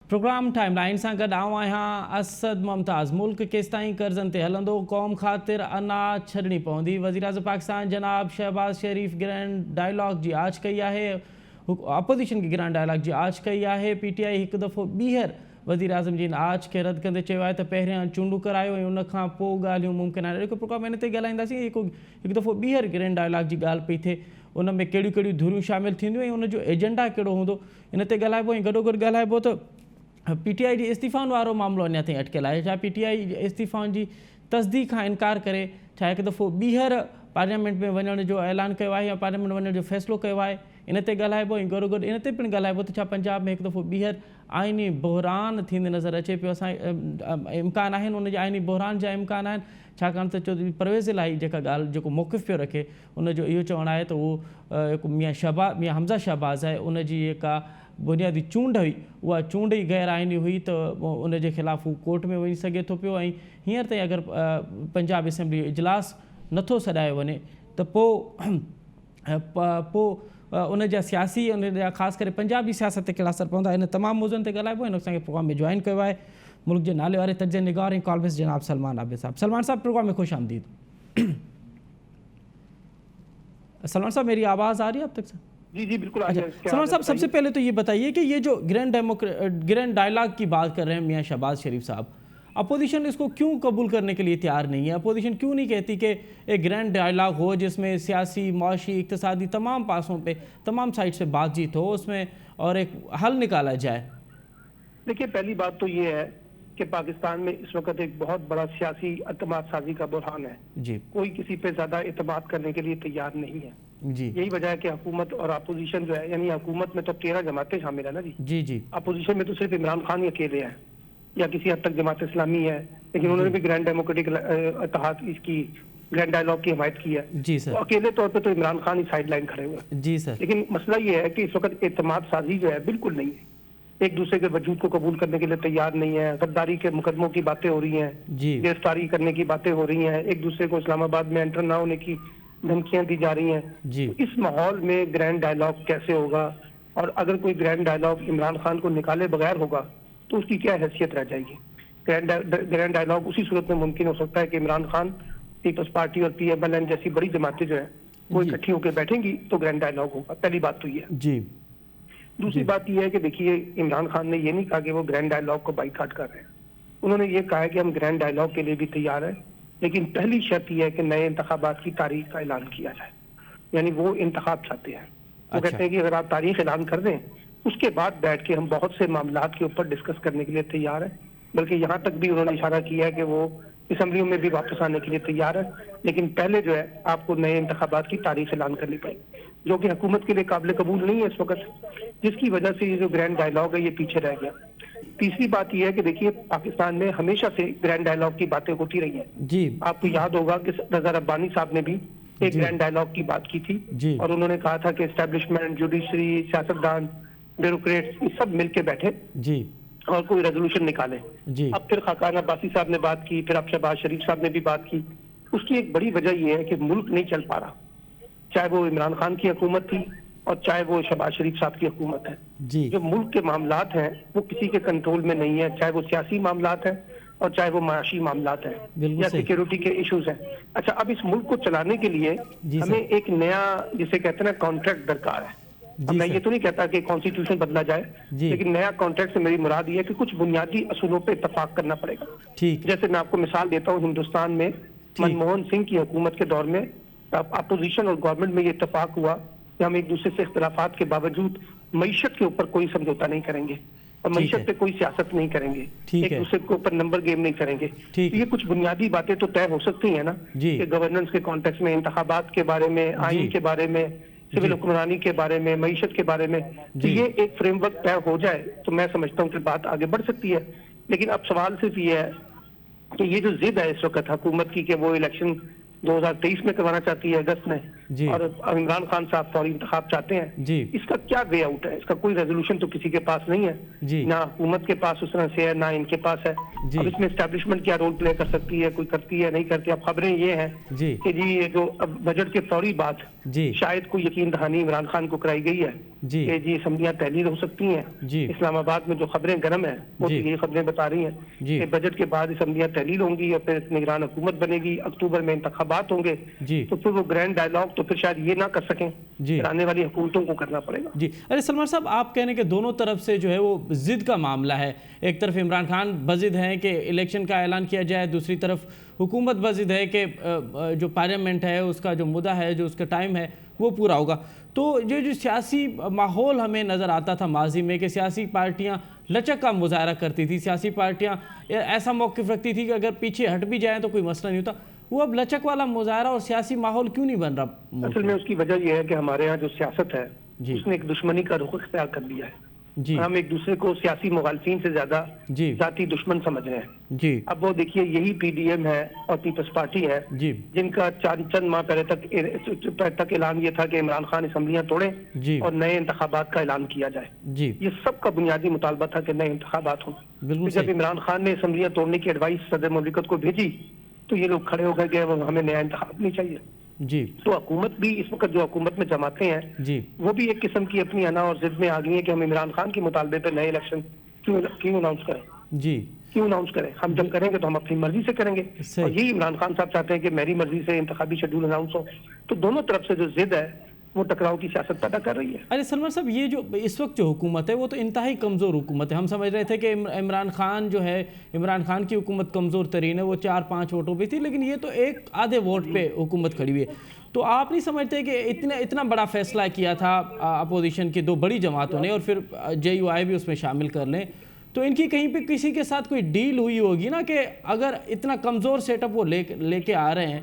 Programme timeline सां गॾु आऊं आहियां असद मुमताज़। मुल्क केसिताईं कर्ज़नि ते हलंदो, क़ौम ख़ातिर अना छॾणी पवंदी। वज़ीर आज़म पाकिस्तान जनाब शहबाज शरीफ ग्रैंड डायलॉग जी आच कई आहे। अपोजिशन की ग्रैंड डायलॉग जी आच कई आहे। PTI हिकु दफ़ो ॿीहर वज़ीर आज़म जी आच खे रद्द कंदे चयो आहे त पहिरियां चूंडू करायो ऐं उन खां पोइ ॻाल्हियूं मुमकिन आहिनि। हिकु प्रोग्राम इन ते ॻाल्हाईंदासीं। हिकु दफ़ो ॿीहर ग्रैंड डायलॉग जी ॻाल्हि पई थिए, उन में कहिड़ियूं कहिड़ियूं धुरियूं शामिलु थींदियूं ऐं उनजो एजेंडा कहिड़ो हूंदो, इन ते ॻाल्हाइबो। ऐं गॾोगॾु ॻाल्हाइबो त PTI जी इस्तीफ़ाउनि वारो मामिलो अञा ताईं अटकियल आहे। छा PTI इस्तीफ़ाउनि जी तस्दीक़ खां इनकार करे छा हिकु दफ़ो ॿीहर पार्लियामेंट में वञण जो ऐलान कयो आहे या पार्लियामेंट वञण जो फ़ैसिलो कयो आहे, इन ते ॻाल्हाइबो। ऐं गॾोगॾु इन ते पिणु ॻाल्हाइबो त छा पंजाब में हिकु दफ़ो ॿीहर आइनी बहिरान थींदे नज़र अचे पियो। असां इम्कान आहिनि, उनजे आइनी बहिरान जा इम्कान आहिनि, छाकाणि त चौधरी परवेज़ इलाही जेका ॻाल्हि जेको मौक़िफ़ पियो रखे, उनजो इहो चवणु आहे त उहो मियां हमज़ा शहबाज़ आहे, उनजी जेका बुनियादी चूंड हुई उहा चूंड ई गैर आइनी हुई, त उनजे ख़िलाफ़ हू कोर्ट में वञी सघे थो पियो। ऐं हींअर ताईं अगरि पंजाब असेंबली इजलास नथो सॾायो वञे त पोइ उनजा सियासी, उनजा ख़ासि करे पंजाबी सियासत ते कहिड़ा असर पवंदा, इन तमामु मौज़ुअनि ते ॻाल्हाइबो। हिन असांखे प्रोग्राम में जॉइन कयो आहे मुल्क जे नाले वारे तर्ज निगार ऐं कॉलमिस्ट जनाब सलमान आबिद साहब। सलमान साहब, प्रोग्राम में खुश आमदीद। सलमान साहब, मेरी आवाज़ आ रही है अब तक से? जी जी बिल्कुल। सलमान साहब, सबसे पहले तो ये बताइए कि ये जो ग्रैंड डायलॉग की बात कर रहे हैं मियां शहबाज शरीफ साहब, अपोजिशन इसको क्यों कबूल करने के लिए तैयार नहीं है? अपोजिशन क्यों नहीं कहती कि एक ग्रैंड डायलॉग हो जिसमें सियासी, माशी, इक़्तिसादी तमाम पासों पे, तमाम साइड से बातचीत हो उसमें और एक हल निकाला जाए? देखिए, पहली बात तो ये है कि पाकिस्तान में इस वक्त एक बहुत बड़ा सियासी एतमाद साजी का बुरहान है जी। कोई किसी पे ज्यादा एतमाद करने के लिए तैयार नहीं है जी। यही वजह है कि हुकूमत और अपोजिशन जो है, यानी हुकूमत में तो 13 जमातें शामिल है ना जी। जी जी। अपोजिशन में तो सिर्फ इमरान खान ही अकेले हैं, या किसी हद तक जमात इस्लामी है, लेकिन उन्होंने भी ग्रैंड डेमोक्रेटिक इत्तेहाद इसकी ग्रैंड डायलॉग की हिमायत की है। जी सर। तो अकेले तौर पे तो इमरान खान ही साइड लाइन खड़े हुए हैं। जी सर। लेकिन मसला ये है कि इस वक्त एतमाद साजी जो है बिल्कुल नहीं है, एक दूसरे के वजूद को कबूल करने के लिए तैयार नहीं है। गद्दारी के मुकदमों की बातें हो रही हैं, गिरफ्तारी करने की बातें हो रही हैं, एक दूसरे को इस्लामाबाद में एंटर ना होने की धमकियां दी जा रही हैं। जी। तो इस माहौल में ग्रैंड डायलॉग कैसे होगा? और अगर कोई ग्रैंड डायलॉग इमरान खान को निकाले बगैर होगा तो उसकी क्या हैसियत रह जाएगी? ग्रैंड डायलॉग उसी सूरत में मुमकिन हो सकता है कि इमरान खान, पीपल्स पार्टी और PMLN जैसी बड़ी जमातें जो है वो इकट्ठी होकर बैठेंगी तो ग्रैंड डायलॉग होगा। पहली बात तो ये है। जी। दूसरी बात यह है कि देखिए, इमरान खान ने ये नहीं कहा कि वो ग्रैंड डायलॉग को बाइकाट कर रहे हैं। उन्होंने ये कहा है कि हम ग्रैंड डायलॉग के लिए भी तैयार हैं, लेकिन पहली शर्त यह है कि नए इंतखाबात की तारीख का ऐलान किया जाए। यानी वो इंतखाब चाहते हैं। वो कहते हैं कि अगर आप तारीख ऐलान कर दें उसके बाद बैठ के हम बहुत से मामलात के ऊपर डिस्कस करने के लिए तैयार हैं। बल्कि यहाँ तक भी उन्होंने इशारा किया है कि वो असम्बलियों में भी वापस आने के लिए तैयार है, लेकिन पहले जो है आपको नए इंतखाबात की तारीख ऐलान करनी पड़ेगी, जो कि हुकूमत के लिए काबिल कबूल नहीं है इस वक्त, जिसकी वजह से ये जो ग्रैंड डायलॉग है ये पीछे रह गया। तीसरी बात यह है कि देखिए, पाकिस्तान में हमेशा से ग्रैंड डायलॉग की बातें होती रही हैं। जी। आपको याद होगा कि रजा रब्बानी साहब ने भी एक ग्रैंड डायलॉग की बात की थी और उन्होंने कहा था कि एस्टेब्लिशमेंट, जुडिशरी, सियासतदान, ब्यूरोक्रेट्स, ये सब मिलके बैठे जी और कोई रेजोल्यूशन निकाले। अब फिर खाकान अब्बासी साहब ने बात की, फिर अब शहबाज शरीफ साहब ने भी बात की। उसकी एक बड़ी वजह यह है कि मुल्क नहीं चल पा रहा, चाहे वो इमरान खान की हुकूमत थी और चाहे वो शहबाज शरीफ साहब की हुकूमत है। जी। जो मुल्क के मामलात हैं वो किसी के कंट्रोल में नहीं है, चाहे वो सियासी मामलात हैं और चाहे वो माशी मामलात हैं या सिक्योरिटी के इश्यूज हैं। अच्छा, अब इस मुल्क को चलाने के लिए हमें एक नया, जिसे कहते हैं ना, कॉन्ट्रैक्ट दरकार है। मैं ये तो नहीं कहता कि कॉन्स्टिट्यूशन बदला जाए, लेकिन नया कॉन्ट्रैक्ट से मेरी मुराद ये है कि कुछ बुनियादी असूलों पे इत्तफाक करना पड़ेगा। ठीक। जैसे मैं आपको मिसाल देता हूँ, हिंदुस्तान में मनमोहन सिंह की हुकूमत के दौर में अपोजिशन और गवर्नमेंट में ये इत्तफाक हुआ कि हम एक दूसरे से इख्तिलाफात के बावजूद मईशत के ऊपर कोई समझौता नहीं करेंगे और मईशत पे कोई सियासत नहीं करेंगे, एक दूसरे के ऊपर नंबर गेम नहीं करेंगे। तो ये कुछ बुनियादी बातें तो तय हो सकती है ना, कि गवर्नेंस के कॉन्टेक्स्ट में, इंतखाबात के बारे में, आइन के बारे में, सिविल हुक्मरानी के बारे में, मईशत के बारे में। तो ये एक फ्रेमवर्क तय हो जाए तो मैं समझता हूँ कि बात आगे बढ़ सकती है। लेकिन अब सवाल सिर्फ ये है कि ये जो जिद है इस वक्त हुकूमत की कि वो इलेक्शन 2023 में करवाना चाहती है, अगस्त में, جی اور عمران خان صاحب فوری انتخاب چاہتے ہیں، جی اس کا کیا وے آؤٹ ہے؟ اس کا کوئی ریزولوشن تو کسی کے پاس نہیں ہے، جی نہ حکومت کے پاس اس طرح سے ہے، نہ ان کے پاس ہے۔ جی اب اس میں اسٹیبلشمنٹ کیا رول پلے کر سکتی ہے، کوئی کرتی ہے نہیں کرتی؟ اب خبریں یہ ہیں جی کہ جی یہ جو اب بجٹ کے فوری بعد جی شاید کوئی یقین دہانی عمران خان کو کرائی گئی ہے جی کہ جی اسمبلیاں تحلیل ہو سکتی ہیں۔ جی اسلام آباد میں جو خبریں گرم ہیں وہ تو جی یہی خبریں بتا رہی ہیں جی کہ بجٹ کے بعد اسمبلیاں تحلیل ہوں گی اور پھر نگران حکومت بنے گی، اکتوبر میں انتخابات ہوں گے، جی تو پھر وہ گرینڈ ڈائیلاگ تو پھر شاید یہ نہ کر سکیں، جی پھر آنے والی حکومتوں کو کرنا پڑے گا۔ جی ارے سلمان صاحب، آپ کہنے کہ دونوں طرف سے جو ہے وہ ضد کا معاملہ ہے، ایک طرف عمران خان بضد ہیں کہ الیکشن کا اعلان کیا جائے، دوسری طرف حکومت بضد ہے کہ جو پارلیمنٹ ہے اس کا جو مدعا ہے، جو اس کا ٹائم ہے وہ پورا ہوگا۔ تو یہ جو سیاسی ماحول ہمیں نظر آتا تھا ماضی میں کہ سیاسی پارٹیاں لچک کا مظاہرہ کرتی تھی، سیاسی پارٹیاں ایسا موقف رکھتی تھی کہ اگر پیچھے ہٹ بھی جائیں تو کوئی مسئلہ نہیں ہوتا، وہ اب لچک والا مظاہرہ اور سیاسی ماحول کیوں نہیں بن رہا؟ اصل میں اس کی وجہ یہ ہے کہ ہمارے ہاں جو سیاست ہے جی اس نے ایک دشمنی کا رخ اختیار کر لیا ہے، جی ہم ایک دوسرے کو سیاسی مخالفین سے زیادہ جی ذاتی دشمن سمجھ رہے ہیں۔ جی اب وہ دیکھیے یہی پی ڈی ایم ہے اور پیپلز پارٹی ہے جی جن کا چند ماہ پہلے تک اعلان یہ تھا کہ عمران خان اسمبلیاں توڑیں جی اور نئے انتخابات کا اعلان کیا جائے۔ جی یہ سب کا بنیادی مطالبہ تھا کہ نئے انتخابات ہوں۔ بالکل پھر جب صحیح۔ عمران خان نے اسمبلیاں توڑنے کی ایڈوائس صدر مملکت کو بھیجی تو یہ لوگ کھڑے ہو گئے کہ ہمیں نیا انتخاب نہیں چاہیے۔ جی تو حکومت بھی اس وقت جو حکومت میں جماعتیں ہیں جی وہ بھی ایک قسم کی اپنی انا اور ضد میں آ گئی ہیں کہ ہم عمران خان کے مطالبے پہ نئے الیکشن کیوں اناؤنس کریں، جی کیوں اناؤنس کریں؟ ہم جب کریں گے تو ہم اپنی مرضی سے کریں گے، صحیح۔ اور یہی عمران خان صاحب چاہتے ہیں کہ میری مرضی سے انتخابی شیڈول اناؤنس ہو۔ تو دونوں طرف سے جو ضد ہے وہ ٹکراؤ کی سیاست پیدا کر رہی ہے۔ ارے سلمان صاحب، یہ جو اس وقت جو حکومت ہے وہ تو انتہائی کمزور حکومت ہے۔ ہم سمجھ رہے تھے کہ عمران خان جو ہے، عمران خان کی حکومت کمزور ترین ہے، وہ 4-5 ووٹوں پہ تھی، لیکن یہ تو ایک آدھے ووٹ پہ حکومت کھڑی ہوئی ہے۔ تو آپ نہیں سمجھتے کہ اتنا بڑا فیصلہ کیا تھا اپوزیشن کی 2 بڑی جماعتوں نے، اور پھر جے یو آئی بھی اس میں شامل کر لیں، تو ان کی کہیں پہ کسی کے ساتھ کوئی ڈیل ہوئی ہوگی نا کہ اگر اتنا کمزور سیٹ اپ وہ لے کے آ رہے ہیں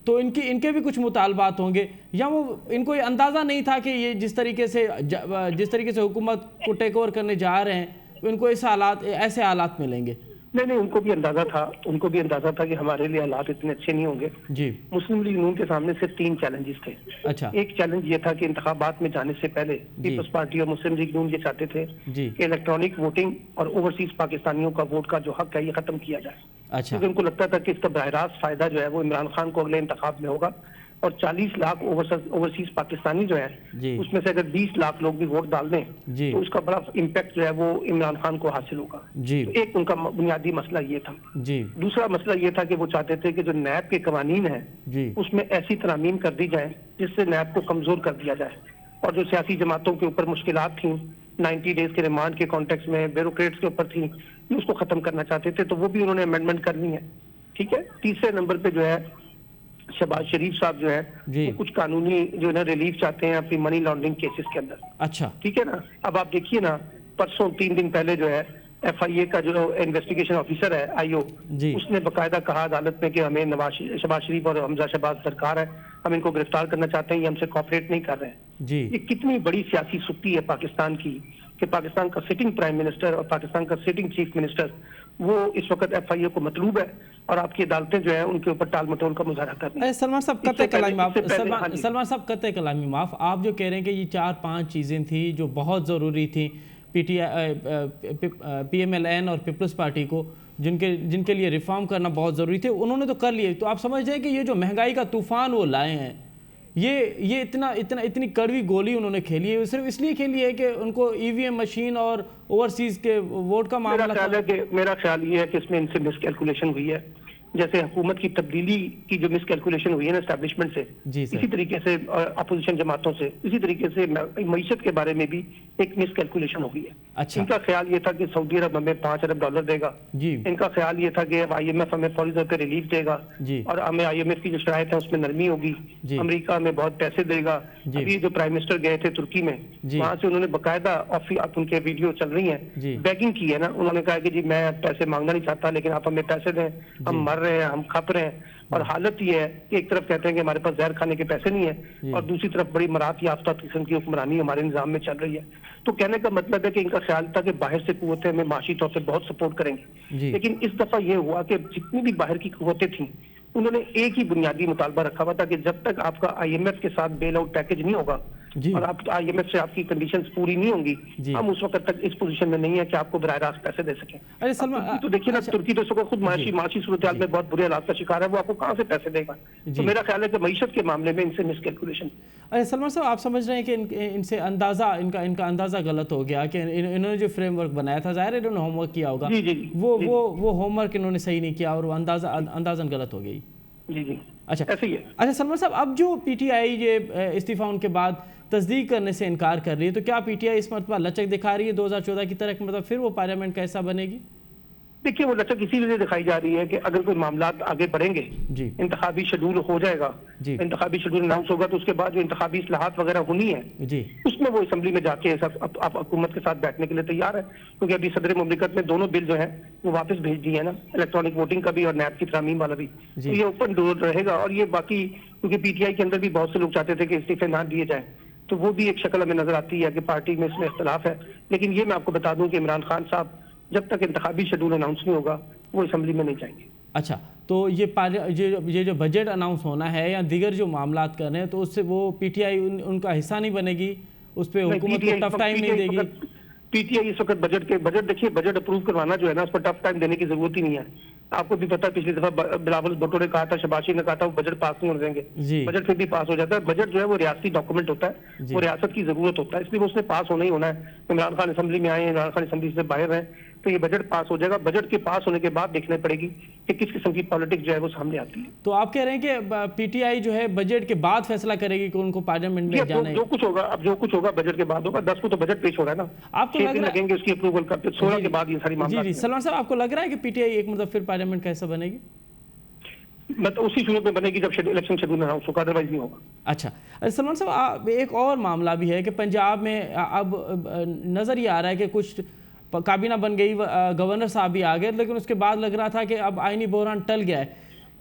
تو ان کے بھی کچھ مطالبات ہوں گے، یا وہ ان کو یہ اندازہ نہیں تھا کہ یہ جس طریقے سے حکومت کو ٹیک اوور کرنے جا رہے ہیں ان کو ایسے حالات ملیں گے؟ نہیں، ان کو بھی اندازہ تھا کہ ہمارے لیے حالات اتنے اچھے نہیں ہوں گے۔ جی مسلم لیگ نون کے سامنے صرف 3 چیلنجز تھے۔ اچھا ایک چیلنج یہ تھا کہ انتخابات میں جانے سے پہلے پیپلز پارٹی اور مسلم لیگ نون یہ چاہتے تھے جی کہ الیکٹرانک ووٹنگ اور اوورسیز پاکستانیوں کا ووٹ کا جو حق ہے یہ ختم کیا جائے، اچھا کیونکہ ان کو لگتا تھا کہ اس کا براہ راست فائدہ جو ہے وہ عمران خان کو اگلے انتخاب میں ہوگا، اور 40 لاکھ اوورسیز پاکستانی جو ہے جی اس میں سے اگر 20 لاکھ لوگ بھی ووٹ ڈال دیں جی تو اس کا بڑا امپیکٹ جو ہے وہ عمران خان کو حاصل ہوگا۔ جی تو ایک ان کا بنیادی مسئلہ یہ تھا۔ جی دوسرا مسئلہ یہ تھا کہ وہ چاہتے تھے کہ جو نیب کے قوانین ہیں جی اس میں ایسی ترامیم کر دی جائیں جس سے نیب کو کمزور کر دیا جائے، اور جو سیاسی جماعتوں کے اوپر مشکلات تھیں 90 ڈیز کے ریمانڈ کے کانٹیکس میں بیوروکریٹس کے اوپر تھیں، یہ اس کو ختم کرنا چاہتے تھے، تو وہ بھی انہوں نے امینڈمنٹ کرنی ہے۔ ٹھیک ہے، تیسرے نمبر پہ جو ہے شہباز شریف صاحب جو ہے جی وہ کچھ قانونی جو ہے نا ریلیف چاہتے ہیں اپنی منی لانڈرنگ کیسز کے اندر۔ اچھا ٹھیک ہے نا، اب آپ دیکھیے نا، پرسوں 3 دن پہلے جو ہے ایف آئی اے کا جو انویسٹیگیشن آفیسر ہے آئی او، جی اس نے باقاعدہ کہا عدالت میں کہ ہمیں شہباز شریف اور حمزہ شہباز درکار ہے، ہم ان کو گرفتار کرنا چاہتے ہیں، یہ ہم سے کوآپریٹ نہیں کر رہے ہیں۔ جی یہ کتنی بڑی سیاسی سستی ہے پاکستان کی کہ پاکستان کا سٹنگ پرائم منسٹر اور پاکستان کا سٹنگ چیف منسٹر وہ اس وقت ایف آئی اے کو مطلوب ہے، اور آپ کی عدالتیں جو ہیں ان کے اوپر ٹال مٹول کا مظاہرہ کر رہی ہیں۔ سلمان صاحب قطع کلامی معاف، آپ جو کہہ رہے ہیں کہ یہ 4-5 چیزیں تھیں جو بہت ضروری تھیں پی ایم ایل این اور پیپلز پارٹی کو، جن کے لیے ریفارم کرنا بہت ضروری تھے، انہوں نے تو کر لیے، تو آپ سمجھ رہے ہیں کہ یہ جو مہنگائی کا طوفان وہ لائے ہیں، یہ اتنی کڑوی گولی انہوں نے کھیلی ہے، صرف اس لیے کھیلی ہے کہ ان کو ای وی ایم مشین اور اوورسیز کے ووٹ کا معاملہ میرا خیال یہ ہے کہ اس میں ان سے مس کیلکولیشن ہوئی ہے، جیسے حکومت کی تبدیلی کی جو مس کیلکولیشن ہوئی ہے نا اسٹیبلشمنٹ سے، جی سر، اسی طریقے سے اپوزیشن جماعتوں سے، اسی طریقے سے معیشت کے بارے میں بھی ایک مس کیلکولیشن ہوئی ہے۔ اچھا ان کا خیال یہ تھا کہ سعودی عرب ہمیں $5 ارب دے گا، جی ان کا خیال یہ تھا کہ اب آئی ایم ایف ہمیں فوری طور پہ ریلیف دے گا، جی اور ہمیں آئی ایم ایف کی جو شرائط ہے اس میں نرمی ہوگی، جی امریکہ ہمیں بہت پیسے دے گا۔ جی ابھی جو پرائم منسٹر گئے تھے ترکی میں، جی وہاں سے انہوں نے باقاعدہ ان کے ویڈیو چل رہی ہیں، جی بیگنگ کی ہے نا، انہوں نے کہا کہ جی میں پیسے مانگنا نہیں چاہتا لیکن آپ ہمیں پیسے دیں، ہم مر رہے ہیں، ہم کھپ رہے ہیں۔ اور حالت یہ ہے کہ ایک طرف کہتے ہیں کہ ہمارے پاس زہر کھانے کے پیسے نہیں ہیں، اور دوسری طرف بڑی مرات یافتہ قسم کی حکمرانی ہمارے نظام میں چل رہی ہے۔ تو کہنے کا مطلب ہے کہ ان کا خیال تھا کہ باہر سے قوتیں ہمیں معاشی طور سے بہت سپورٹ کریں گی، جی لیکن اس دفعہ یہ ہوا کہ جتنی بھی باہر کی قوتیں تھیں उन्होंने एक ही बुनियादी मुतालबा रखा हुआ था कि जब तक आपका IMF के साथ बेल आउट पैकेज नहीं होगा जी और आप IMF से आपकी कंडीशंस पूरी नहीं होंगी, जी। हम उस वक्त तक इस पोजीशन में नहीं है कि आपको बराह रास्त पैसे दे सकें। अरे सलमान तुर्की तो देखिए ना, अच्छा, तुर्की तो इसको खुद माशी सूरत हाल में बहुत बुरे हालात का शिकार है, वो आपको कहाँ से पैसे देगा? जी। तो मेरा ख्याल है कि मईशत के मामले में इनसे मिसकैलकुलेशन। अरे सलमान साहब, आप समझ रहे हैं कि इनसे अंदाज़ा इनका अंदाज़ा गलत हो गया कि इन्होंने जो फ्रेमवर्क बनाया था, ज़ाहिर है इन्होंने होमवर्क किया होगा, जी जी जी वो होमवर्क इन्होंने सही नहीं किया और वो अंदाज़न गलत हो गई। जी जी, अच्छा ऐसे ही है। अच्छा सलमान साहब, अब जो PTI ये इस्तीफा उनके बाद तस्दीक करने से इनकार कर रही है, तो क्या PTI इस मरतबा लचक दिखा रही है 2014 की तरह, मतलब फिर वो पार्लियामेंट का हिस्सा बनेगी? देखिए, वो लचक इसी वजह दिखाई जा रही है कि अगर कोई मामला आगे बढ़ेंगे, जी इंतखाबी शेड्यूल हो जाएगा, जी इंतखाबी शेड्यूल अनाउंस होगा, तो उसके बाद जो इंतखाबी इस्लाहात वगैरह होनी है जी उसमें वो असम्बली में जाके आप हुकूमत के साथ बैठने के लिए तैयार है, क्योंकि अभी सदर मुमलिकत ने दोनों बिल जो है वो वापस भेज दिए है ना, इलेक्ट्रॉनिक वोटिंग का भी और नैब की तरामीम वाला भी। जी। तो ये ओपन डोर रहेगा। और ये बाकी, क्योंकि PTI के अंदर भी बहुत से लोग चाहते थे कि इस्तीफे ना दिए जाए, तो वो भी एक शक्ल हमें नजर आती है कि पार्टी में इसमें इख्तलाफ है। लेकिन ये मैं आपको बता दूं कि इमरान खान साहब जब तक इंतखाबी शेड्यूल अनाउंस नहीं होगा वो असम्बली में नहीं जाएंगे। अच्छा, तो ये जो बजट अनाउंस होना है या दीगर जो मामलात कर रहे हैं, तो उससे वो PTI उनका हिस्सा नहीं बनेगी, उस पर हुकूमत को टफ टाइम नहीं देगी? PTI इस वक्त बजट देखिए, बजट अप्रूव करवाना जो है ना, उस पर टफ टाइम देने की जरूरत ही नहीं है। आपको भी पता है, पिछली दफा बिलावल भुट्टो ने कहा था, शबाशी ने कहा था, वो बजट पास नहीं होने देंगे। जी बजट फिर भी पास हो जाता है। बजट जो है वो रियासती डॉक्यूमेंट होता है, जी। वो रियासत की जरूरत होता है, इसलिए वो उसने पास होना ही होना है। इमरान खान असेंबली में आए, इमरान खान असेंबली से बाहर हैं, तो ये बजट पास हो जाएगा। बजट के पास होने के बाद देखना पड़ेगी कि किस किस्म की पॉलिटिक्स जो है वो सामने आती है। तो आप कह रहे हैं कि PTI जो है बजट के बाद फैसला करेगी कि उनको पार्लियामेंट में जाना है? जो कुछ होगा, अब जो कुछ होगा बजट के बाद होगा। 10 को तो बजट पेश हो रहा है ना, आपको 6 लग दिन रहा लगेंगे उसकी अप्रूवल का, फिर 16 के बाद ये सारी जी मामला। जी सलमान साहब, आपको लग रहा है कि PTI एक मतलब फिर पार्लियामेंट का हिस्सा बनेगी? मतलब उसी सूरत में बनेगी जब इलेक्शन शेड्यूल अनाउंस होगा, अदरवाइज नहीं होगा। अच्छा, सलमान साहब, एक और मामला भी है कि पंजाब में अब नज़र ये आ रहा है कि कुछ काबीना बन गई, गवर्नर साहब भी आ गए, लेकिन उसके बाद लग रहा था कि अब आइनी बहरान टल गया है।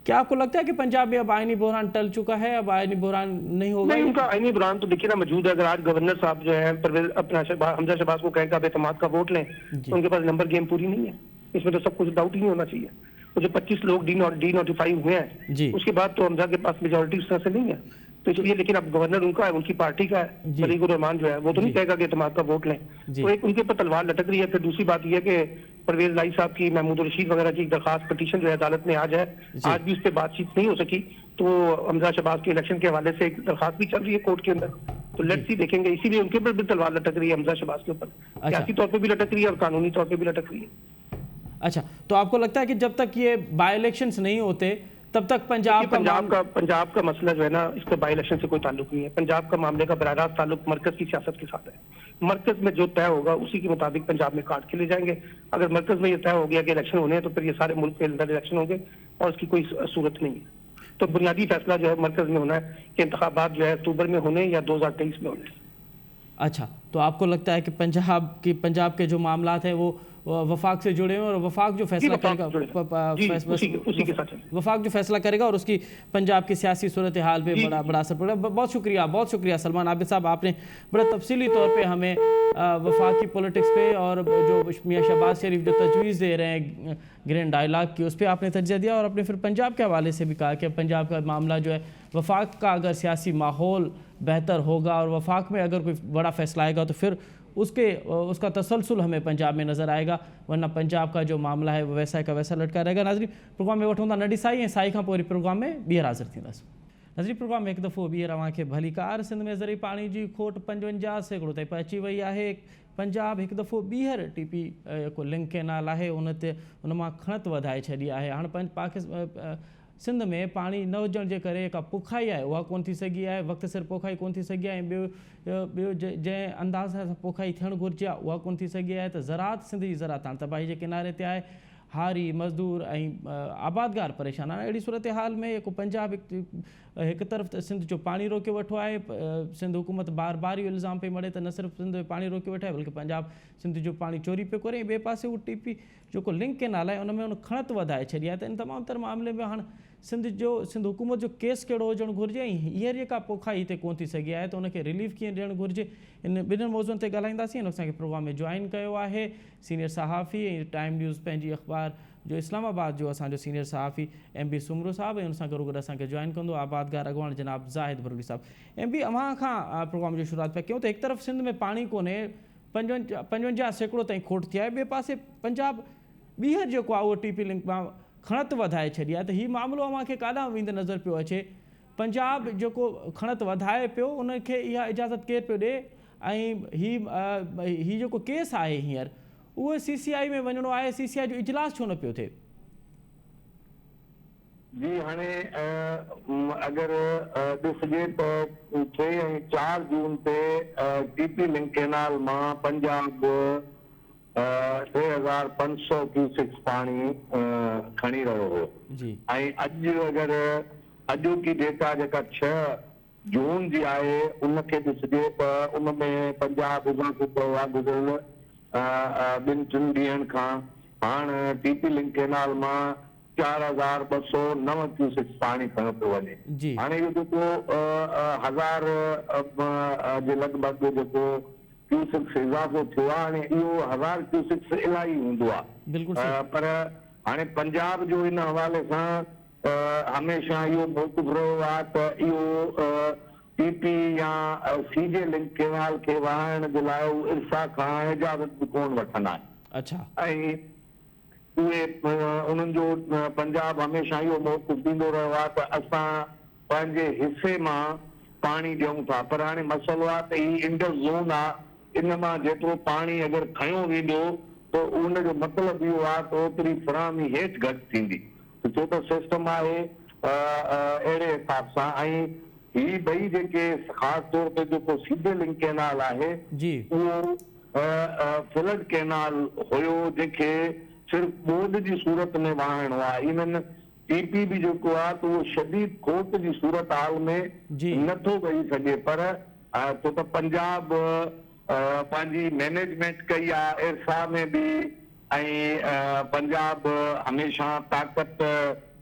क्या आपको लगता है कि पंजाब में अब आइनी बहरान टल चुका है, अब आइनी बहरान नहीं होगा? नहीं, उनका आइनी बहरान तो देखिए ना मौजूद है। अगर आज गवर्नर साहब जो है अपना हमजा शहबाज को कहेगा आप एतमाद का वोट लें, तो उनके पास नंबर गेम पूरी नहीं है। इसमें तो सब कुछ डाउट ही नहीं होना चाहिए। वो जो 25 लोग डी नोटिफाई हुए जी हैं, उसके बाद तो हमजा के पास मेजोरिटी उस तरह से नहीं है, तो इसलिए। लेकिन अब गवर्नर उनका है, उनकी पार्टी का है, जी। मलिक उर रहमान जो है वो तो नहीं कहेगा कि एतमाद का वोट लें। जी तो एक उनके ऊपर तलवार लटक रही है। फिर दूसरी बात यह है कि परवेज लाई साहब की, महमूद रशीद वगैरह की दरखास्त पिटीशन जो है अदालत में आज है, आज भी उस पर बातचीत नहीं हो सकी। तो हमजा शहबाज के इलेक्शन के हवाले से एक दरखास्त भी चल रही है कोर्ट के अंदर, तो लेट्स सी देखेंगे। इसीलिए उनके ऊपर भी तलवार लटक रही है, हमजा शहबाज के ऊपर सियासी तौर पर भी लटक रही है और कानूनी तौर पर भी लटक रही है। अच्छा, तो आपको लगता है कि जब तक ये बाई इलेक्शंस नहीं होते तब तक पंजाब का मसला जो है ना, इसका बाई इलेक्शन से कोई ताल्लुक नहीं है। पंजाब का मामले का बराह रास्त ताल्लुक मरकज की सियासत के साथ है। मरकज में जो तय होगा उसी के मुताबिक पंजाब में काट के ले जाएंगे। अगर मरकज में ये तय हो गया कि इलेक्शन होने हैं, तो फिर ये सारे मुल्क के अंदर इलेक्शन होंगे और उसकी कोई सूरत नहीं है। तो बुनियादी फैसला जो है मरकज में होना है कि इंतखाबात जो है अक्टूबर में होने या 2023 में होने। अच्छा, तो आपको लगता है कि पंजाब के जो मामलात हैं वो वफाक से जुड़े हैं और वफाक जो फैसला करेगा वफाक जो फैसला करेगा और उसकी पंजाब की सियासी सूरत हाल पे बड़ा असर पड़ेगा। बहुत शुक्रिया सलमान आबिद साहब, आपने बड़ा तफसीली तौर पे हमें वफाक की पॉलिटिक्स पे और जो मियां शहबाज शरीफ जो तजवीज़ दे रहे हैं ग्रैंड डायलॉग की, उस पर आपने तजज़िया दिया और अपने फिर पंजाब के हवाले से भी कहा कि पंजाब का मामला जो है, वफाक का अगर सियासी माहौल बेहतर होगा और वफाक में अगर कोई बड़ा फैसला आएगा तो फिर उसका तसलसल हमें पंजाब में नज़र आएगा, वरना पंजाब का जो मामला है वो वैसा का वैसा लटका रहेगा। नाज़रीन, प्रोग्राम में वठूं था नडी साई ऐं साई खां पोइ प्रोग्राम में ॿीहर हाज़िर थींदासीं। नाज़रीन, प्रोग्राम में हिकु दफ़ो ॿीहर अव्हांखे भली कार। सिंध में ज़रिए पाणी जी खोट 55 सैकड़ो ताईं पहुची वई आहे। पंजाब हिकु दफ़ो ॿीहर TP को लिंक केनाल आहे उन मां खणत वधाए छॾी आहे। हाणे सिंध में पाणी न हुजण जे करे का पुखाई आहे उहा कोन थी सघी आहे, वक़्त सिर पोखाई कोन थी सघी आहे, ऐं ॿियो जंहिं अंदाज़ सां पोखाई थियणु घुरिजे आहे उहा कोन थी सघी आहे। त ज़रात, सिंध जी ज़रात हाणे तबाही जे किनारे ते आहे। हारी मज़दूर ऐं आबादगार परेशान आहे। अहिड़ी सूरत हाल में को पंजाब हिकु तरफ़ सिंध जो पाणी रोके वेठो आहे। सिंध हुकूमत बार बार इहो इल्ज़ाम पई मड़े त न सिर्फ़ु सिंध जो पाणी रोके वेठो आहे बल्कि पंजाब सिंध जो पाणी चोरी पियो करे। ॿिए पासे उहो TP जेको लिंक केनाल आहे उन में उन खणत वधाए छॾी आहे। त इन तमामु तर मामले में हाणे सिंध हुकूमत जो केस कहिड़ो हुजणु घुरिजे ऐं हींअर जेका पोखा हिते कोन थी सघी आहे त उनखे रिलीफ कीअं ॾियणु घुरिजे, इन ॿिन्हिनि मौज़ुअनि ते ॻाल्हाईंदासीं। असांखे प्रोग्राम में जॉइन कयो आहे सीनियर सहाफ़ी ऐं टाइम न्यूज़ पंहिंजी अख़बार जो इस्लामाबाद जो असांजो सीनियर सहाफ़ी MB सुमरो साहब, ऐं उन सां गॾो गॾु असांखे जॉइन कंदो आबादगार अॻवान जनाब ज़ाहिद बरौली साहब। MB, अव्हां खां प्रोग्राम जी शुरूआत पिया कयूं त हिकु तरफ़ सिंध में पाणी कोन्हे, 55% ताईं खोट थी आहे, ॿिए पासे पंजाब ॿीहर जेको आहे उहो TP लिंक मां खणत वधाए छॾी आहे, त हीउ मामिलो अव्हांखे काॾां वेंदे नज़र पियो अचे? पंजाब जेको खणत वधाए पियो उनखे इहा इजाज़त केरु पियो ॾिए, ऐं हीउ जेको केस आहे हींअर उहो CCI में वञिणो आहे, CCI जो इजलास छो न पियो थिए? जी हाणे अगरि ॾिसजे त 3 ऐं 4 जून ते TP लिंक कैनाल मां पंजाब 3500 क्यूसेक्स पाणी खणी रहियो हो ऐं अॼु अगरि अॼोकी डेटा जेका 6 जून जी आहे उनखे ॾिसजे त उन में पंजाब इज़ाफ़ो कयो आहे गुज़िरियल 2-3 ॾींहंनि खां। हाणे TP लिंक कैनाल मां 4209 क्यूसेक्स पाणी खणो पियो वञे। हाणे इहो जेको 1000 जे लॻभॻि जेको क्यूसेक्स इज़ाफ़ो थियो आहे, हाणे इहो 1000 क्यूसेक्स इलाही हूंदो आहे, पर हाणे पंजाब जो इन हवाले सां हमेशह इहो मौक़िफ़ रहियो आहे त इहो TP या CJ लिंक कैनाल खे वहाइण जे लाइ इरसा खां इजाज़त बि कोन वठंदा आहिनि, ऐं उहे उन्हनि जो पंजाब हमेशह इहो मौक़िफ़ ॾींदो रहियो आहे त असां पंहिंजे हिसे मां पाणी ॾियूं था। पर हाणे मसइलो आहे त ही इंडस ज़ोन आहे, इन मां जेतिरो पाणी अगरि खयो वेंदो त उनजो मतिलबु इहो आहे त ओतिरी फ़राहमी हेठि घटि थींदी, छो त सिस्टम आहे अहिड़े हिसाब सां। ऐं ही ॿई जेके ख़ासि तौर ते जेको सीधे लिंक कैनाल आहे उहो फ्लड कैनाल हुयो जंहिंखे सिर्फ़ ॿोॾ जी सूरत में वहाइणो आहे। इन्हनि TP बि जेको आहे त उहो शदीद खोट जी सूरत हाल में नथो वही सघे, पर छो त पंजाब पंहिंजी मैनेजमेंट कई आहे इरसा में बि, ऐं पंजाब हमेशह ताक़त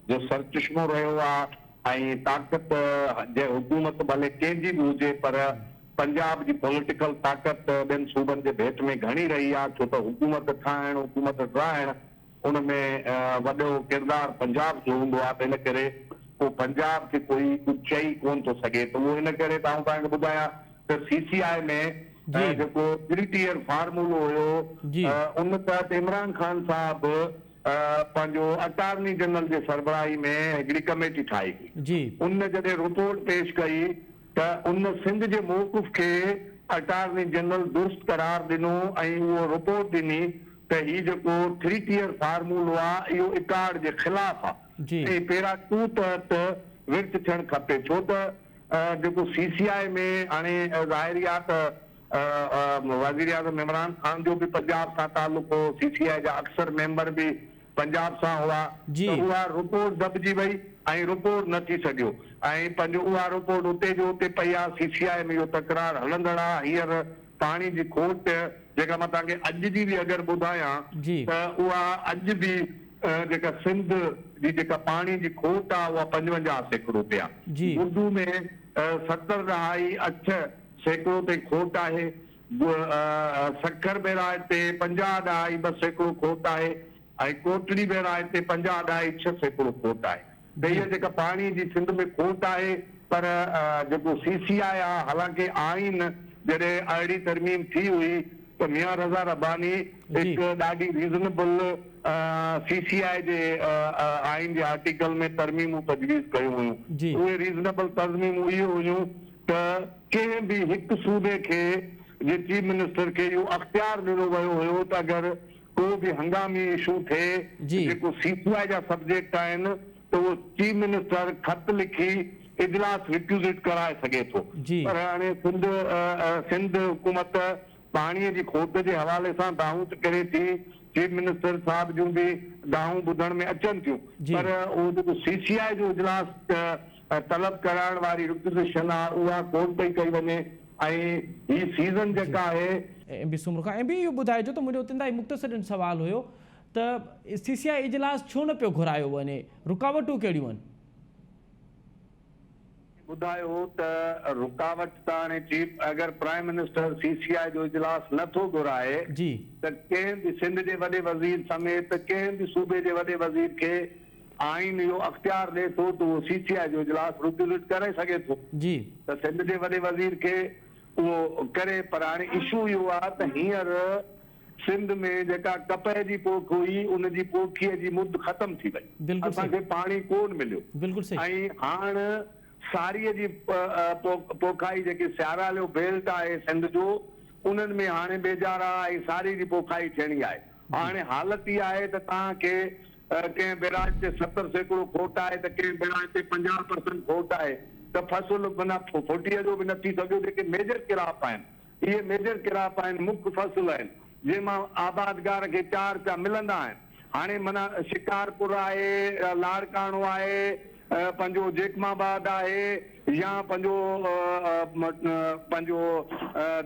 जो सरचश्मो रहियो आहे, ऐं ताक़त जे हुकूमत भले कंहिंजी बि हुजे पर पंजाब जी पॉलिटिकल ताक़त ॿियनि सूबनि जे भेट में घणी रही आहे, छो त हुकूमत ठाहिणु हुकूमत ठाहिणु उन में वॾो किरदारु पंजाब जो हूंदो आहे, त इन करे पोइ पंजाब खे कोई कुझु चई कोन थो सघे। त उहो इन करे तव्हांखे ॿुधायां त CCI में जेको 3-tier फार्मूलो हुयो उन तहत इमरान खान साहिबु पंहिंजो अटार्नी जनरल जे सरबराही में हिकिड़ी कमेटी ठाही हुई। उन जॾहिं रिपोर्ट पेश कई त उन सिंध जे मौक़िफ़ खे अटार्नी जनरल दुरुस्त करार ॾिनो ऐं उहो रिपोर्ट ॾिनी त हीउ जेको 3-tier फार्मूलो आहे इहो इकाड़ जे ख़िलाफ़ आहे ऐं पहिरां 2 तहत विर्त थियणु खपे, छो त जेको CCI में हाणे ज़ाहिरी आहे त वज़ीर आज़म इमरान खान जो बि पंजाब सां तालुक़ हो, CCI जा अक्सर मेंबर बि पंजाब सां हुआ, त उहा रिपोर्ट दॿिजी वई ऐं रिपोर्ट न थी सघियो ऐं पंहिंजो उहा रिपोर्ट उते जो उते पई आहे। CCI में इहो तकरार हलंदड़ आहे। हींअर पाणी जी खोट जेका मां तव्हांखे अॼु जी बि अगरि ॿुधायां त उहा अॼु बि जेका सिंध जी जेका पाणी जी खोट आहे उहा 55% ते आहे। उर्दू में 70.8% ते खोट आहे, सखर बैराज ते 50.2% खोट आहे ऐं कोटड़ी बैराज ते 50.6% खोट आहे। त हीअ जेका पाणी जी सिंध में खोट आहे, पर जेको CCI आहे, हालांकि आइन जॾहिं अहिड़ी तरमीम थी हुई त मियां रज़ा रब्बानी हिकु ॾाढी रीज़नेबल CCI जे आइन जे आर्टिकल में तरमीमूं तजवीज़ कयूं हुयूं। उहे रीज़नेबल तरमीमूं इहे हुयूं त कंहिं बि हिकु सूबे खे जे चीफ मिनिस्टर खे इहो अख़्तियार ॾिनो वियो हुयो त अगरि को बि हंगामी इशू थिए जेको CCI जा सब्जेक्ट आहिनि त उहो चीफ मिनिस्टर ख़त लिखी इजलास रिक्यूज़िट कराए सघे थो। पर हाणे सिंध हुकूमत पाणीअ जी खोट जे हवाले सां दाऊं त करे थी, चीफ मिनिस्टर साहिब जूं बि दाऊं ॿुधण में अचनि थियूं, पर उहो जेको CCI जो इजलास तलब कराइण वारी रिक्यूज़िशन आहे उहा कोन पई कई वञे ऐं ही सीज़न जेका आहे। MB सुमरो खां MB इहो ॿुधाइजो त मुंहिंजो तिंदा मुख़्तसरनि सवाल हुयो त CCI इजलास छो न पियो घुरायो वञे, रुकावटूं कहिड़ियूं आहिनि? ॿुधायो त रुकावट त हाणे चीफ अगरि प्राइम मिनिस्टर CCI जो इजलास नथो घुराए जी त कंहिं बि सिंध जे वॾे वज़ीर समेत कंहिं बि सूबे जे वॾे वज़ीर खे आइन इहो अख़्तियार ॾे थो त उहो CCI जो इजलास रुकूलट करे सघे थो जी त सिंध जे वॾे वज़ीर खे उहो करे। पर हाणे इशू इहो आहे त हींअर सिंध में जेका कपह जी पोख हुई उनजी पोखीअ जी मुद ख़तम थी वई, बिल्कुलु सही। असांखे पाणी कोन मिलियो बिल्कुलु सही। ऐं हाणे सारीअ जी पोखाई जेकी सियारालो बेल्ट आहे सिंध जो उन्हनि में हाणे बेजारा ऐं सारी जी पोखाई थियणी आहे। हाणे हालत इहा आहे त तव्हांखे कंहिं बिराज ते 70% खोट आहे त कंहिं बिराज ते 50% खोट आहे त फसल माना फोटीअ जो बि नथी सघे। जेके मेजर किराप आहिनि इहे मेजर किराप आहिनि, मुख्य फसल आहिनि जंहिंमां आबादगार खे 4 रुपया मिलंदा आहिनि। हाणे माना शिकारपुर आहे, लाड़काणो आहे, पंहिंजो जेकमाबाद आहे या पंहिंजो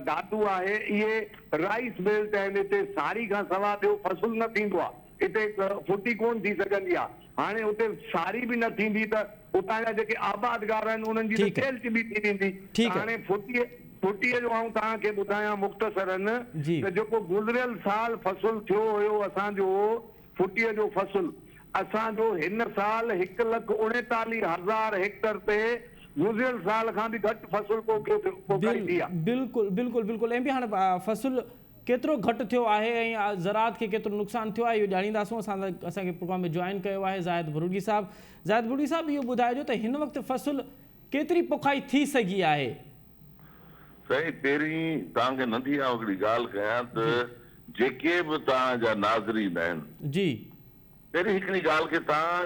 दादू आहे, इहे राइस बेल्ट आहिनि। हिते सारी खां सवाइ ॿियो फसल न थींदो आहे, हिते फुटी कोन थी सघंदी आहे। हाणे हुते सारी बि न थींदी त उतां जा जेके आबादगार आहिनि उन्हनि जी बेल्ट बि थी वेंदी। हाणे फुटीअ जो आऊं तव्हांखे ॿुधायां मुख़्तसरन त जेको गुज़िरियल साल फसल थियो हुयो असांजो फुटीअ जो फसल, असांजो हिन साल 1,39,000 हेक्टर ते गुज़िरियल साल खां बि घटि फसल पोखाई थी आहे। बिल्कुलु बिल्कुलु बिल्कुलु। ऐं बि हाणे फसल केतिरो घटि थियो आहे ऐं ज़राअत खे केतिरो नुक़सानु थियो आहे इहो ॼाणींदासूं। असांखे प्रोग्राम में जॉइन कयो आहे ज़ाहिद भरूड़ी साहब। ज़ाहिद भरूड़ी साहब, इहो ॿुधाइजो त हिन वक़्तु फसल केतिरी पोखाई थी सघी आहे? साईं, पहिरीं तव्हांखे नंढी हिकिड़ी ॻाल्हि कयां त जेके बि तव्हांजा नाज़रीन आहिनि जी, पहिरीं हिकिड़ी ॻाल्हि खे तव्हां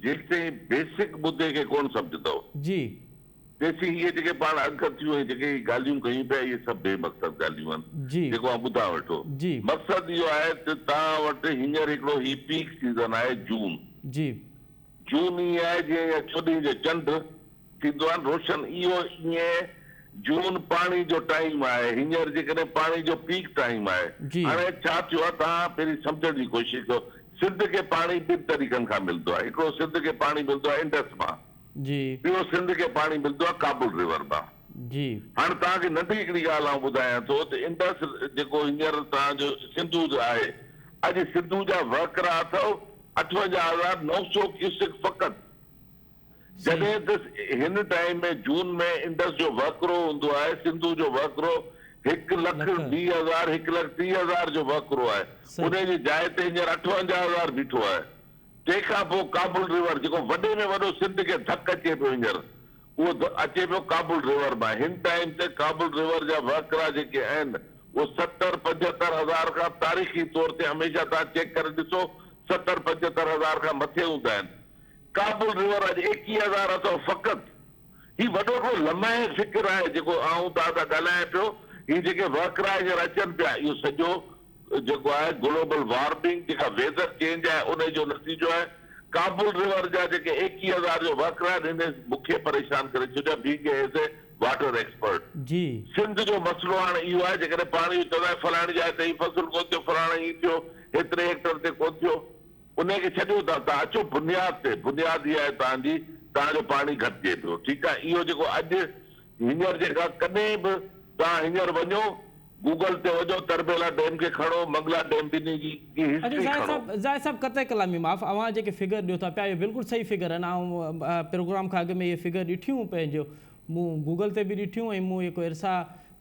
जेसिताईं बेसिक मुद्दे खे कोन सम्झंदव जी, तेसीं इहे जेके पाण अॻु थियूं ऐं जेके ॻाल्हियूं कयूं पिया इहे सभु बेमक़सद ॻाल्हियूं आहिनि जी, जेको मां ॿुधां वेठो। जी, मक़सदु इहो आहे त तव्हां वटि हींअर हिकिड़ो ही पीक सीज़न आहे जून जी, जून ईअं आहे जीअं चोॾहीं जो चंड थींदो आहे रोशन, इहो ईअं जून पाणी जो टाइम आहे। हींअर जेकॾहिं पाणी जो पीक टाइम आहे। हाणे छा थियो आहे तव्हां पहिरीं सम्झण जी कोशिशि कयो। सिंध खे पाणी ॿिनि तरीक़नि खां मिलंदो आहे। हिकिड़ो सिंध खे पाणी मिलंदो आहे इंडस मां जी, ॿियो सिंध खे पाणी मिलंदो आहे काबुल रिवर मां जी। हाणे तव्हांखे नंढी हिकिड़ी ॻाल्हि आउं ॿुधायां थो त इंडस जेको हींअर तव्हांजो सिंधू जो आहे, अॼु सिंधू जा वकिरा अथव 58,900 क्यूसेक फ़क़ति। जॾहिं त हिन टाइम में जून में इंडस जो वकिरो हूंदो आहे, सिंधू जो वकिरो 1,20,000 1,30,000 जो वकिरो आहे। उन जी जाइ ते हींअर 58,000 बीठो आहे। तंहिंखां पोइ काबुल रिवर जेको वॾे में वॾो सिंध खे धक अचे पियो हींअर, उहो अचे पियो काबुल रिवर मां। हिन टाइम ते काबुल रिवर जा वकिरा जेके आहिनि उहो 70-75,000 खां तारीख़ी तौर ते हमेशह तव्हां चेक करे ॾिसो 70-75,000 खां मथे हूंदा आहिनि। काबुल रिवर अॼु 21,000 अथव फ़क़ति। हीउ वॾो हिकिड़ो लम्हे फ़िक्र आहे जेको आऊं तव्हां सां ॻाल्हायां पियो। हीउ जेके वकिरा हींअर अचनि पिया इहो सॼो जेको आहे ग्लोबल वार्मिंग जेका वेदर चेंज आहे उन जो नतीजो आहे। काबुल रिवर जा जेके 21,000 जो वकिरा आहिनि हिन मूंखे परेशान करे छॾिया being as a water expert जी। सिंध जो मसइलो हाणे इहो आहे जेकॾहिं पाणी चवंदा फलाणी जाइ ते फसल कोन थियो, फलाणे ई थियो, हेतिरे हेक्टर ते कोन थियो, उनखे छॾियो था तव्हां अचो बुनियाद ते। बुनियाद इहा आहे तव्हांजी तव्हांजो पाणी घटिजे पियो। ठीकु आहे, इहो जेको अॼु हींअर जेका कॾहिं बि तव्हां हींअर वञो गूगल ते वञो तरबेला डैम खे खणो, मंगला डैम ॿिन्ही जी हिस्ट्री खणो। ज़ाहिद साहब कतई कलामी माफ़, अवां जेके फिगर ॾियो था पिया इहे बिल्कुलु सही फिगर आहिनि। ऐं प्रोग्राम खां अॻु में इहे फिगर ॾिठियूं पंहिंजो मूं गूगल ते बि ॾिठियूं ऐं मूं हिकु इरसा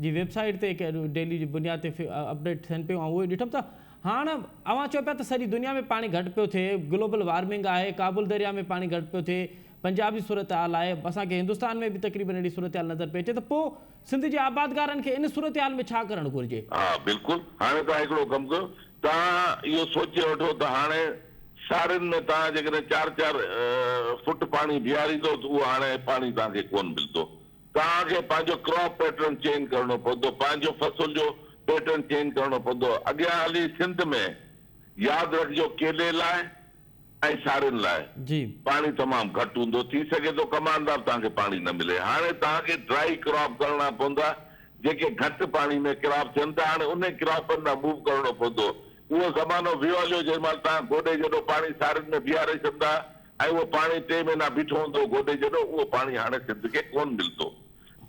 जी वेबसाइट ते डेली जी बुनियाद ते अपडेट थियनि पियूं ऐं उहे ॾिठुमि त हाणे अवां चओ पिया त सॼी दुनिया में पाणी घटि पियो थिए, ग्लोबल वार्मिंग आहे, काबुल दरिया में पाणी घटि पियो थिए, पंजाब जी सूरत हाल आहे, असांखे हिंदुस्तान में बि तक़रीबन अहिड़ी सूरत हाल नज़र पई अचे। त पोइ सिंध जे आबादगारनि खे इन सूरत हाल में छा करणु घुरिजे? हा बिल्कुलु। हाणे तव्हां हिकिड़ो कमु कयो, तव्हां इहो सोचे वठो त हाणे सारियुनि में तव्हां जेकॾहिं 4-4 फुट पाणी बीहारींदो त उहो हाणे पाणी तव्हांखे कोन मिलंदो। तव्हांखे पंहिंजो क्रॉप पैटर्न चेंज करणो पवंदो, पंहिंजो फसल जो पैटर्न चेंज करणो पवंदो। अॻियां हली सिंध में यादि रखिजो केले लाइ ऐं सारियुनि लाइ जी पाणी तमामु घटि हूंदो। थी सघे थो कमानदार तव्हांखे पाणी न मिले। हाणे तव्हांखे ड्राई क्रॉप करणा पवंदा, जेके घटि पाणी में क्रॉप थियनि था हाणे उन क्रॉपनि मां मूव करणो पवंदो। उहो ज़मानो वियो हलियो जंहिं महिल तव्हां गोॾे जॾो पाणी सारियुनि में बीहारे छॾंदा ऐं उहो पाणी 3 महीना बीठो हूंदो गोॾे जॾो, उहो पाणी हाणे सिंध खे कोन मिलंदो।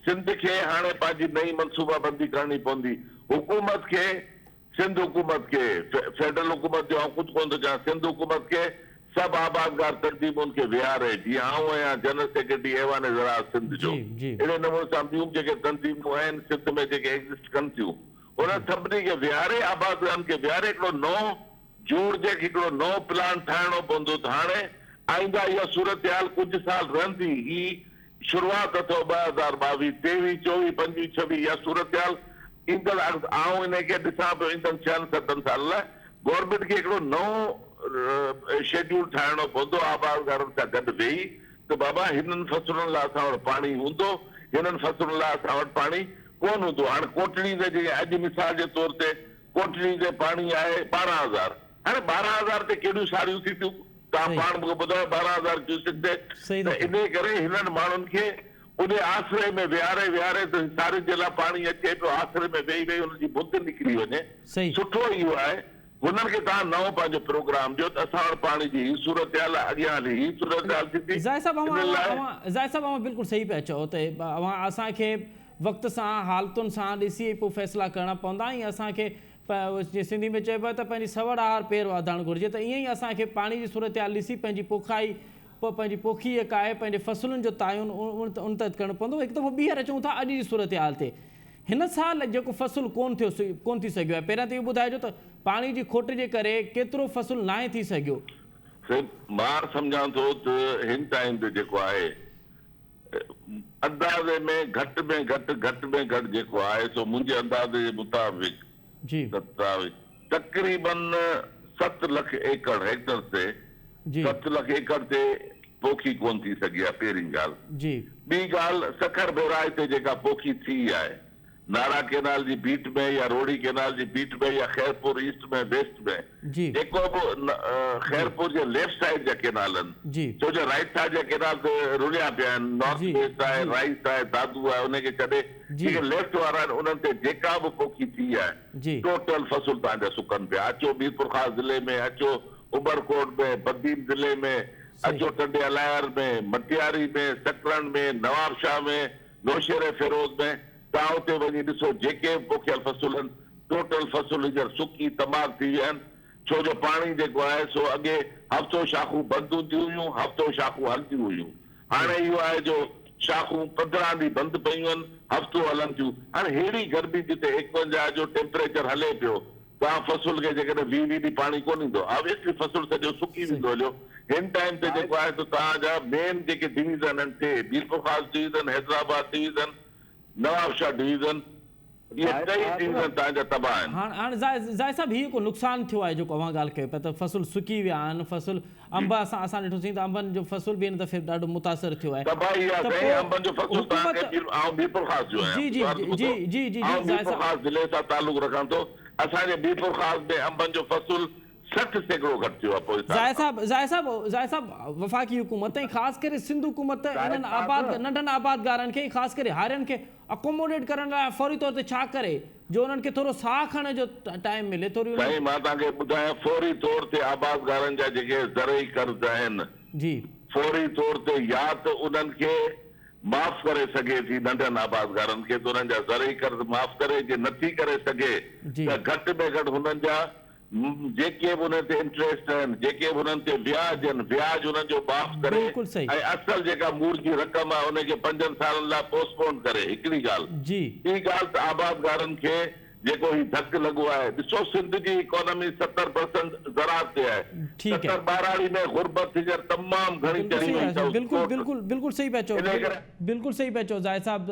सिंध खे हाणे पंहिंजी नई मनसूबाबंदी करणी पवंदी। हुकूमत खे, सिंध हुकूमत खे, फेडरल हुकूमत जो कुझु कोन थो चवां, सिंध हुकूमत खे सभु आबादगार तंज़ीमुनि खे विहारे, जीअं आऊं आहियां जनरल सेक्रेटरी ऐवान ज़राअत सिंध जो, अहिड़े नमूने सां ॿियूं जेके तंज़ीमूं आहिनि सिंध में जेके एग्ज़िस्ट कनि थियूं, उन सभिनी खे विहारे, आबादगारनि खे विहारे हिकिड़ो नओं जोड़जे, हिकिड़ो नओं प्लान ठाहिणो पवंदो। त हाणे आईंदा इहा सूरत हाल कुझु साल रहंदी। ही शुरूआत अथव 2022, 23, 24, 25, 26 इहा सूरत हाल ईंदड़, आऊं इनखे ॾिसां पियो ईंदड़ 6-7 साल लाइ गवर्नमेंट खे हिकिड़ो नओं शेड्यूल ठाहिणो पवंदो आबादगारनि सां गॾु वेही, त बाबा हिननि फसलुनि लाइ असां वटि पाणी हूंदो, हिननि फसलुनि लाइ असां वटि पाणी कोन हूंदो। हाणे कोटड़ी जे जीअं अॼु मिसाल जे तौर ते कोटड़ी जे पाणी आहे 12,000, हाणे 12,000 ते केॾियूं सारियूं थी थियूं, तव्हां पाण मूंखे ॿुधायो 12,000 क्यूसेक ते। त इन करे हिननि माण्हुनि खे उन आसरे में विहारे त सारियुनि जे लाइ पाणी अचे पियो, आसरे में वेही वेही हुनजी बुध निकिरी वञे। सुठो इहो आहे हुननि खे तव्हां नओं पंहिंजो प्रोग्राम ॾियो त असां वटि पाणी जी ही सूरत हाल अॻियां हली, ही सूरत हाल थींदी। ज़ाहिर साहब बिल्कुलु सही पिया चओ त असांखे वक़्त सां हालतुनि सां ॾिसी पोइ फ़ैसिला करणा पवंदा, ऐं असांखे सिंधी में चइबो आहे त पंहिंजी सवड़ आहार पेर वधाइणु घुरिजे। त ईअं ई असांखे पाणी जी सूरत हाल ॾिसी पंहिंजी पंहिंजी पोखी जेका आहे पंहिंजे फसलुनि जो तायुन उन तहत करणो पवंदो। हिकु दफ़ो ॿीहर अचूं था अॼु जी सूरत हाल ते। हिन साल जेको फसल कोन थी सघियो आहे, पहिरियां त इहो ॿुधाइजो त पाणी जी खोट जे करे केतिरो फसल नाहे थी सघियो? मां सम्झां थो त हिन टाइम ते जेको आहे अंदाज़े में घटि में घटि जेको आहे सो मुंहिंजे अंदाज़े जे मुताबिक़ तक़रीबन 7 लख एकड़ हेक्टर ते 7 लख एकड़ ते पोखी कोन थी सघी आहे, पहिरीं ॻाल्हि। ॿी ॻाल्हि सखर बैराज ते जेका पोखी थी आहे नारा कैनाल जी बीट में या रोड़ी कैनाल जी बीट में या खैरपुर ईस्ट में वेस्ट में, जेको बि खैरपुर जे लेफ्ट साइड जा कैनाल आहिनि, छो जो राइट साइड जा कैनाल ते रुलिया पिया आहिनि, नॉर्थ वेस्ट आहे, राइट आहे, दादू आहे, उनखे छॾे जेके लेफ्ट वारा आहिनि उन्हनि ते जेका बि पोखी थी आहे टोटल फसल तव्हांजा सुकनि पिया। अचो मीरपुर ख़ास ज़िले में, अचो उमरकोट में, बदीन ज़िले में, अचो टंडे अलायर में, मटियारी में, सकरन में, नवाबशाह में, नौशेरे फिरोज में, तव्हां उते वञी ॾिसो जेके पोखियल फसल आहिनि टोटल फसल हींअर सुकी तबाह थी विया आहिनि। छो जो पाणी जेको आहे सो अॻे हफ़्तो शाखूं बंदि हूंदियूं हुयूं, हफ़्तो शाखूं हलंदियूं हुयूं। हाणे इहो आहे जो शाखूं 15 ॾींहं बंदि पयूं आहिनि, हफ़्तो हलनि थियूं। हाणे अहिड़ी गर्मी जिते 51 जो टेम्परेचर हले पियो, तव्हां फसल खे जेकॾहिं 20 ॾींहं पाणी कोन ईंदो, ऑब्वियसली फसल सॼो सुकी वेंदो हलियो। हिन टाइम ते जेको आहे त तव्हांजा मेन जेके डिवीज़न आहिनि टे, मीरपुर ख़ास division, Hyderabad division, Nawabshah division, ये कई डिवीज़न तव्हांजा तबाह आहिनि। हाणे ज़ाहिर साहब हीअ को नुक़सानु थियो आहे जेको अव्हां ॻाल्हि कयो पिया त फसल सुकी विया आहिनि, फसल अंब असां ॾिठोसीं त अंबनि जो फसल बि हिन दफ़े ॾाढो मुतासिर थियो आहे। तबाही आहे साईं, अंबनि जो फसल तव्हांखे आउं मीरपुर ख़ास जो आहियां। जी मीरपुर ख़ास ज़िले सां तालुक़ रखां थो। असांजे मीरपुर ख़ास में अंबनि जो फसल 60% घटि थियो आहे। ज़ाहिर साहब वफ़ाक़ी हुकूमत ऐं ख़ासि करे सिंध हुकूमत इन्हनि नंढनि आबादगारनि खे ख़ासि करे हारियुनि खे अकोमोडेट करण लाइ फौरी तौर ते छा करे जो उन्हनि खे थोरो साह खणण जो टाइम मिले? थोरी साईं मां तव्हांखे ॿुधायां, फौरी तौर ते आबादगारनि जा जेके ज़रई कर्ज़ आहिनि फौरी तौर ते या त उन्हनि खे माफ़ करे सघे थी, नंढनि आबादगारनि खे त उन्हनि जा ज़रई कर्ज़ माफ़ करे, जे नथी करे सघे त घटि में घटि हुननि जा जेके बि हुन ते इंट्रेस्ट आहिनि, जेके बि हुननि ते ब्याज आहिनि, ब्याज हुननि जो माफ़ करे ऐं असल जेका मूल जी रक़म आहे उनखे 5 सालनि लाइ पोस्टपोन करे। हिकिड़ी ॻाल्हि। ॿी ॻाल्हि त आबादगारनि खे जेको ही धकु लॻो आहे, ॾिसो सिंध जी इकोनॉमी 70% ज़राअत ते आहे, 70 ॿाराड़ी में गुरबत हींअर तमामु घणी चढ़ी वई अथव। बिल्कुलु सही पिया चओ, बिल्कुलु सही पिया चओ ज़ाहिर साहब,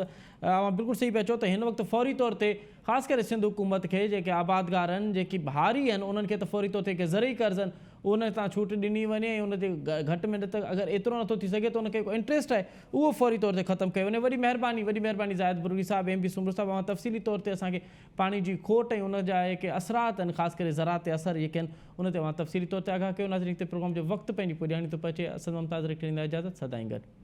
बिल्कुलु सही पिया चओ त हिन वक़्तु फौरी तौर ते ख़ासि करे सिंध हुकूमत खे जेके आबादगार आहिनि, जेकी भारी आहिनि, उन्हनि खे त फौरी तौर ते ज़रई कर्ज़ आहिनि उन तां छूट ॾिनी वञे ऐं उन ते घटि में घटि अगरि एतिरो नथो थी सघे त उनखे को इंट्रेस्ट आहे उहो फौरी तौर ते ख़तमु कयो वञे। वॾी महिरबानी ज़ाहिद बुर्गी साहब, एम पी सुमरू साहब, तफ़सीली तौर ते असांखे पाणी जी खोट ऐं उन जा जेके असरात आहिनि, ख़ासि करे ज़राअत ते असर जेके आहिनि उन ते तफ़सीली तौर ते आगाह कयो। नाज़रीन, प्रोग्राम जो वक़्तु पंहिंजी पुॼाणी थो पहुचे। असद मुमताज़ ॾींदा इजाज़त, सदाईं गॾु।